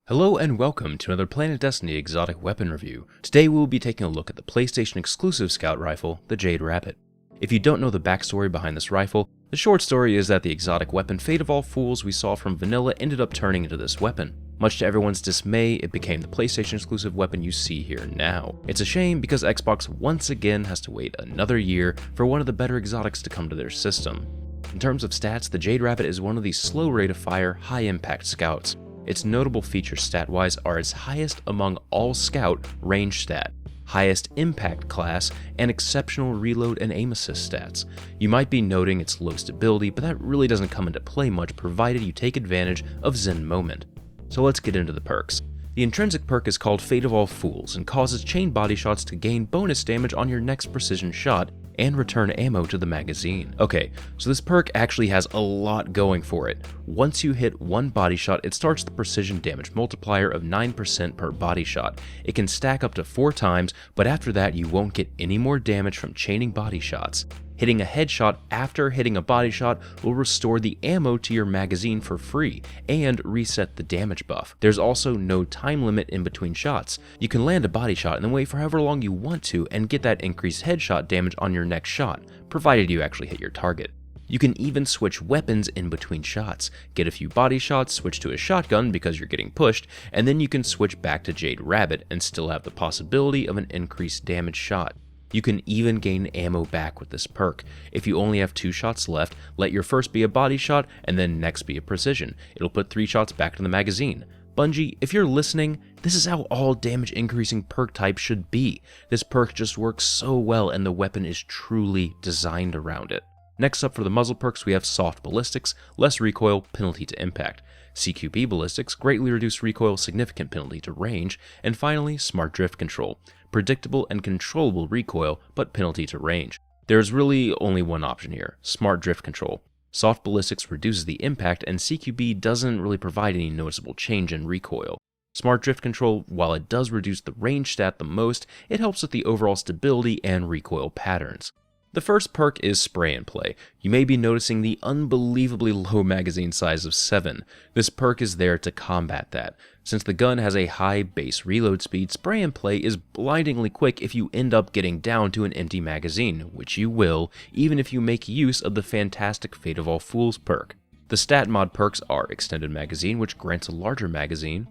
Hello and welcome to another PlanetDestiny exotic weapon review. Today we will be taking a look at the PlayStation exclusive scout rifle, the Jade Rabbit. If you don't know the backstory behind this rifle, the short story is that the exotic weapon Fate of All Fools we saw from vanilla ended up turning into this weapon. Much to everyone's dismay, it became the PlayStation exclusive weapon you see here now. It's a shame because Xbox once again has to wait another year for one of the better exotics to come to their system. In terms of stats, the Jade Rabbit is one of these slow rate of fire, high impact scouts. Its notable features stat-wise are its highest among all scout range stat, highest impact class, and exceptional reload and aim assist stats. You might be noting its low stability, but that really doesn't come into play much provided you take advantage of Zen Moment. So let's get into the perks. The Intrinsic perk is called Fate of All Fools and causes chain body shots to gain bonus damage on your next precision shot and return ammo to the magazine. Okay, so this perk actually has a lot going for it. Once you hit one body shot, it starts the precision damage multiplier of 9% per body shot. It can stack up to 4 times, but after that you won't get any more damage from chaining body shots. Hitting a headshot after hitting a body shot will restore the ammo to your magazine for free and reset the damage buff. There's also no time limit in between shots. You can land a body shot and then wait for however long you want to and get that increased headshot damage on your next shot, provided you actually hit your target. You can even switch weapons in between shots. Get a few body shots, switch to a shotgun because you're getting pushed, and then you can switch back to Jade Rabbit and still have the possibility of an increased damage shot. You can even gain ammo back with this perk. If you only have 2 shots left, let your first be a body shot and then next be a precision. It'll put 3 shots back in the magazine. Bungie, if you're listening, this is how all damage increasing perk types should be. This perk just works so well and the weapon is truly designed around it. Next up for the muzzle perks we have Soft Ballistics, less recoil, penalty to impact. CQB Ballistics, greatly reduced recoil, significant penalty to range. And finally, Smart Drift Control, predictable and controllable recoil, but penalty to range. There's really only one option here, Smart Drift Control. Soft Ballistics reduces the impact and CQB doesn't really provide any noticeable change in recoil. Smart Drift Control, while it does reduce the range stat the most, it helps with the overall stability and recoil patterns. The first perk is Spray and Play. You may be noticing the unbelievably low magazine size of 7. This perk is there to combat that. Since the gun has a high base reload speed, Spray and Play is blindingly quick if you end up getting down to an empty magazine, which you will, even if you make use of the fantastic Fate of All Fools perk. The stat mod perks are Extended Magazine, which grants a larger magazine,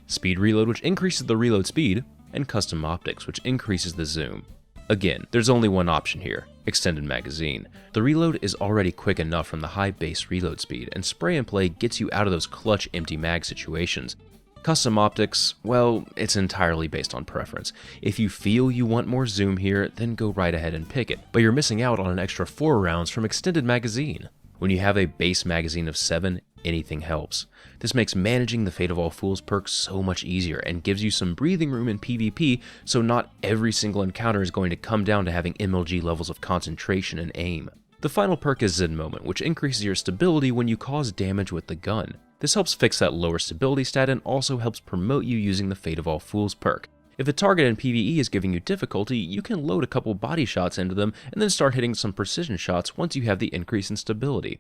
Speed Reload, which increases the reload speed, and Custom Optics, which increases the zoom. Again, there's only one option here, Extended Magazine. The reload is already quick enough from the high base reload speed, and Spray and Play gets you out of those clutch empty mag situations. Custom Optics, well, it's entirely based on preference. If you feel you want more zoom here, then go right ahead and pick it, but you're missing out on an extra 4 rounds from Extended Magazine. When you have a base magazine of 7, anything helps. This makes managing the Fate of All Fools perk so much easier and gives you some breathing room in PvP, so not every single encounter is going to come down to having MLG levels of concentration and aim. The final perk is Zen Moment, which increases your stability when you cause damage with the gun. This helps fix that lower stability stat and also helps promote you using the Fate of All Fools perk. If a target in PvE is giving you difficulty, you can load a couple body shots into them and then start hitting some precision shots once you have the increase in stability.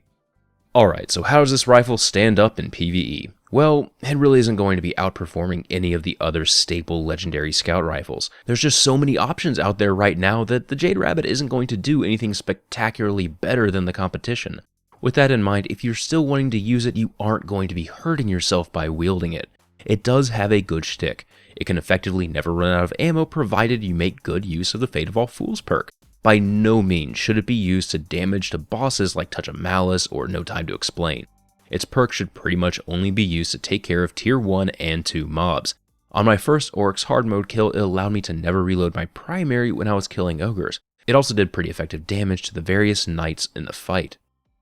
Alright, so how does this rifle stand up in PvE? Well, it really isn't going to be outperforming any of the other staple legendary scout rifles. There's just so many options out there right now that the Jade Rabbit isn't going to do anything spectacularly better than the competition. With that in mind, if you're still wanting to use it, you aren't going to be hurting yourself by wielding it. It does have a good shtick. It can effectively never run out of ammo provided you make good use of the Fate of All Fools perk. By no means should it be used to damage to bosses like Touch of Malice or No Time to Explain. Its perk should pretty much only be used to take care of tier 1 and 2 mobs. On my first Oryx hard mode kill, it allowed me to never reload my primary when I was killing ogres. It also did pretty effective damage to the various knights in the fight.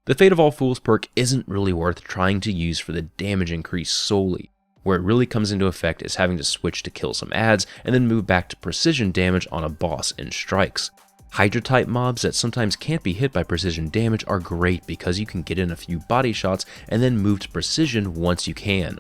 The Fate of All Fools perk isn't really worth trying to use for the damage increase solely. Where it really comes into effect is having to switch to kill some adds and then move back to precision damage on a boss in strikes. Hydra type mobs that sometimes can't be hit by precision damage are great because you can get in a few body shots and then move to precision once you can.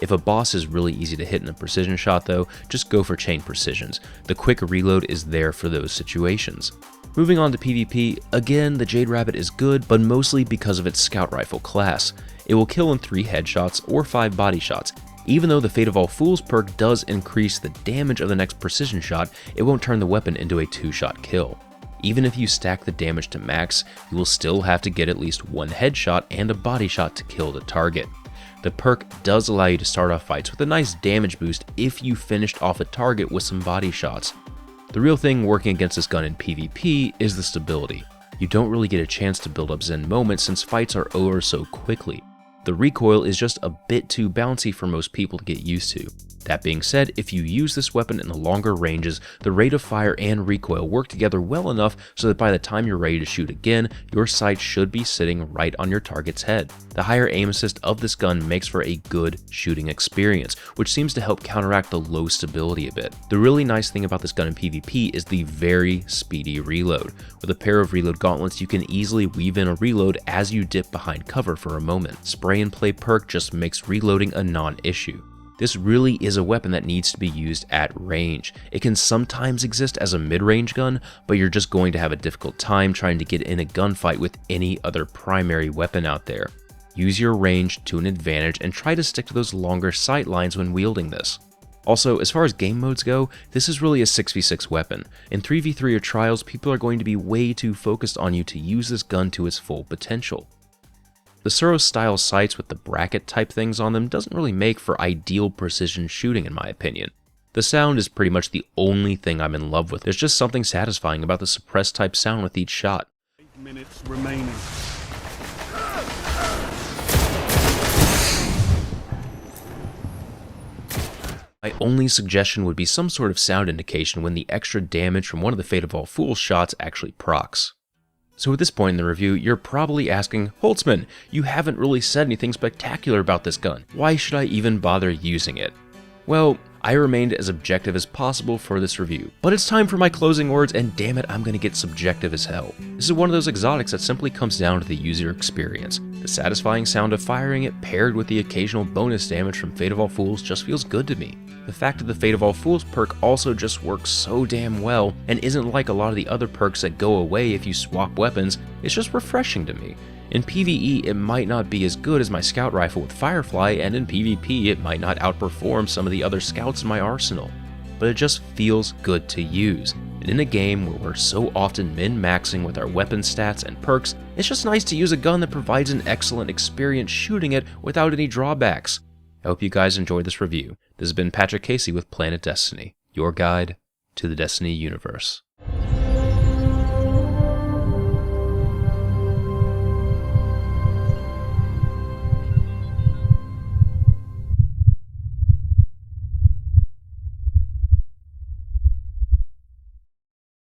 If a boss is really easy to hit in a precision shot though, just go for chain precisions. The quick reload is there for those situations. Moving on to PvP, again the Jade Rabbit is good, but mostly because of its scout rifle class. It will kill in 3 headshots or 5 body shots. Even though the Fate of All Fools perk does increase the damage of the next precision shot, it won't turn the weapon into a 2-shot kill. Even if you stack the damage to max, you will still have to get at least one headshot and a body shot to kill the target. The perk does allow you to start off fights with a nice damage boost if you finished off a target with some body shots. The real thing working against this gun in PvP is the stability. You don't really get a chance to build up Zen moments since fights are over so quickly. The recoil is just a bit too bouncy for most people to get used to. That being said, if you use this weapon in the longer ranges, the rate of fire and recoil work together well enough so that by the time you're ready to shoot again, your sight should be sitting right on your target's head. The higher aim assist of this gun makes for a good shooting experience, which seems to help counteract the low stability a bit. The really nice thing about this gun in PvP is the very speedy reload. With a pair of reload gauntlets, you can easily weave in a reload as you dip behind cover for a moment. Spray and play perk just makes reloading a non-issue. This really is a weapon that needs to be used at range. It can sometimes exist as a mid-range gun, but you're just going to have a difficult time trying to get in a gunfight with any other primary weapon out there. Use your range to an advantage and try to stick to those longer sight lines when wielding this. Also, as far as game modes go, this is really a 6v6 weapon. In 3v3 or trials, people are going to be way too focused on you to use this gun to its full potential. The Suros style sights with the bracket type things on them doesn't really make for ideal precision shooting in my opinion. The sound is pretty much the only thing I'm in love with. There's just something satisfying about the suppressed type sound with each shot. 8 minutes remaining. My only suggestion would be some sort of sound indication when the extra damage from one of the Fate of All Fools shots actually procs. So at this point in the review, you're probably asking, Holtzman, you haven't really said anything spectacular about this gun. Why should I even bother using it? Well, I remained as objective as possible for this review, but it's time for my closing words, and damn it, I'm gonna get subjective as hell. This is one of those exotics that simply comes down to the user experience. The satisfying sound of firing it paired with the occasional bonus damage from Fate of All Fools just feels good to me. The fact that the Fate of All Fools perk also just works so damn well and isn't like a lot of the other perks that go away if you swap weapons, it's just refreshing to me. In PvE, it might not be as good as my scout rifle with Firefly, and in PvP, it might not outperform some of the other scouts in my arsenal. But it just feels good to use. And in a game where we're so often min-maxing with our weapon stats and perks, it's just nice to use a gun that provides an excellent experience shooting it without any drawbacks. I hope you guys enjoyed this review. This has been Patrick Casey with PlanetDestiny, your guide to the Destiny universe.